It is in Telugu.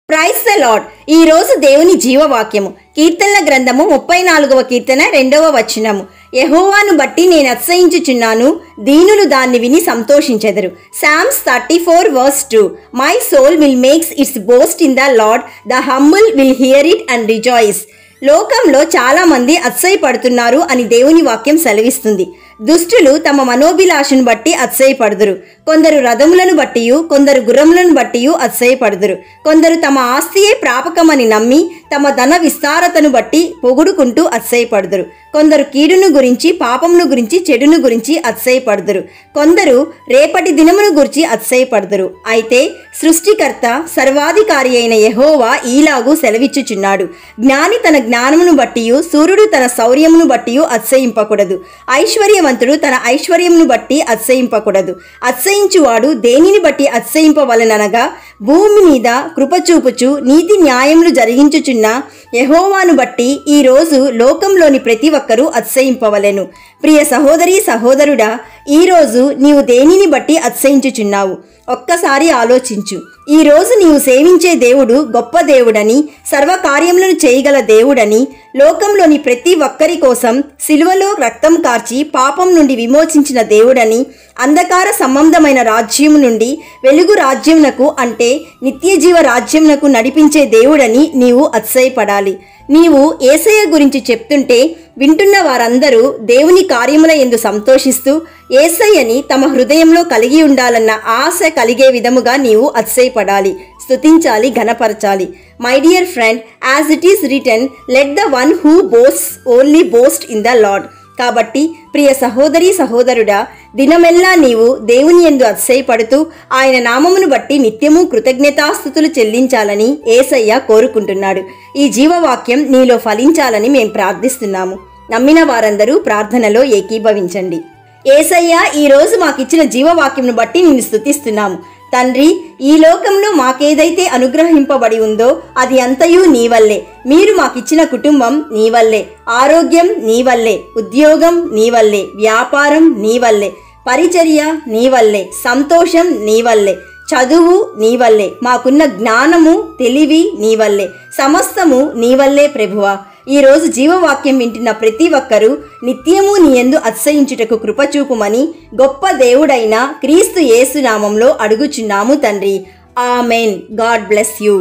Praise the lord. ఈ రోజు దేవుని జీవవాక్యము కీర్తనల గ్రంథము 34వ కీర్తన 2వ వచనము. యెహోవాను బట్టి నేను అతిశయించుచున్నాను, దీనులు దాన్ని విని సంతోషించెదరు. Psalms 34:2. My soul will makes its boast in the Lord, the humble will hear it and rejoice. లోకంలో చాలా మంది అతిశయపడుతున్నారు అని దేవుని వాక్యం సెలవిస్తుంది. దుష్టులు తమ మనోభిలాషను బట్టి అతిశయపడుదురు. కొందరు రథములను బట్టియు కొందరు గుర్రములను బట్టియు అతిశయపడుదురు. కొందరు తమ ఆస్తియే ప్రాపకమని నమ్మి తమ ధన విస్తారతను బట్టి పొగుడుకుంటూ అతిశయపడుదురు. కొందరు కీడును గురించి, పాపమును గురించి, చెడును గురించి అతిశయపడుదురు. కొందరు రేపటి దినమును గురించి అతిశయపడుదురు. అయితే సృష్టికర్త సర్వాధికారి అయిన యెహోవా ఈలాగు సెలవిచ్చుచున్నాడు, జ్ఞాని తన జ్ఞానమును బట్టియు సూర్యుడు తన శౌర్యమును బట్టియు అతిశయింపకూడదు. ఐశ్వర్యవంతుడు తన ఐశ్వర్యమును బట్టి అతిశయింపకూడదు. అతిశయించువాడు దేనిని బట్టి అతిశయింపవలననగా, భూమి మీద కృపచూపుచు నీతి న్యాయములు జరిగించుచున్న యెహోవాను బట్టి ఈ రోజు లోకంలోని ప్రతి ఒక్కరూ అతిశయింపవలెను. ప్రియ సహోదరీ సహోదరుడా, ఈరోజు నీవు దేనిని బట్టి అతిశయించుచున్నావు? ఒక్కసారి ఆలోచించు. ఈరోజు నీవు సేవించే దేవుడు గొప్ప దేవుడని, సర్వకార్యములను చేయగల దేవుడని, లోకంలోని ప్రతి ఒక్కరి కోసం సిలువలో రక్తం కార్చి పాపం నుండి విమోచించిన దేవుడని, అంధకార సంబంధమైన రాజ్యము నుండి వెలుగు రాజ్యమునకు అంటే నిత్యజీవ రాజ్యమునకు నడిపించే దేవుడని నీవు అతిశయపడాలి. నీవు యేసయ్య గురించి చెప్తుంటే వింటున్న వారందరూ దేవుని కార్యముల యందు సంతోషిస్తూ యేసయ్యని తమ హృదయంలో కలిగి ఉండాలన్న ఆశ కలిగే విధముగా నీవు అతిశయపడాలి, స్తుతించాలి, ఘనపరచాలి. My dear friend, as it is written, let the one who boasts only boast in the Lord. కాబట్టి ప్రియ సహోదరీ సహోదరుడా, దినమెల్లా నీవు దేవుని యందు అతిశయపడుతూ ఆయన నామమును బట్టి నిత్యము కృతజ్ఞతాస్తుతులు చెల్లించాలని యేసయ్య కోరుకుంటున్నాడు. ఈ జీవవాక్యం నీలో ఫలించాలని మేము ప్రార్థిస్తున్నాము. నమ్మిన వారందరూ ప్రార్థనలో ఏకీభవించండి. యేసయ్య, ఈరోజు మాకిచ్చిన జీవవాక్యంను బట్టి నిన్ను స్తుతిస్తున్నాము. తండ్రి, ఈ లోకంలో మాకేదైతే అనుగ్రహింపబడి ఉందో అది అంతయు నీ వల్లే. మీరు మాకిచ్చిన కుటుంబం నీ వల్లే, ఆరోగ్యం నీ వల్లే, ఉద్యోగం నీ వల్లే, వ్యాపారం నీ వల్లే, పరిచర్య నీ వల్లే, సంతోషం నీ వల్లే, చదువు నీ వల్లే, మాకున్న జ్ఞానము తెలివి నీ వల్లే, సమస్తము నీ వల్లే ప్రభువా. ఈరోజు జీవవాక్యం వింటున్న ప్రతి ఒక్కరూ నిత్యము నీ యందు అతిశయించుటకు కృపచూపుమని గొప్ప దేవుడైన క్రీస్తు యేసు నామంలో అడుగుచున్నాము తండ్రి. ఆమెన్. God bless you.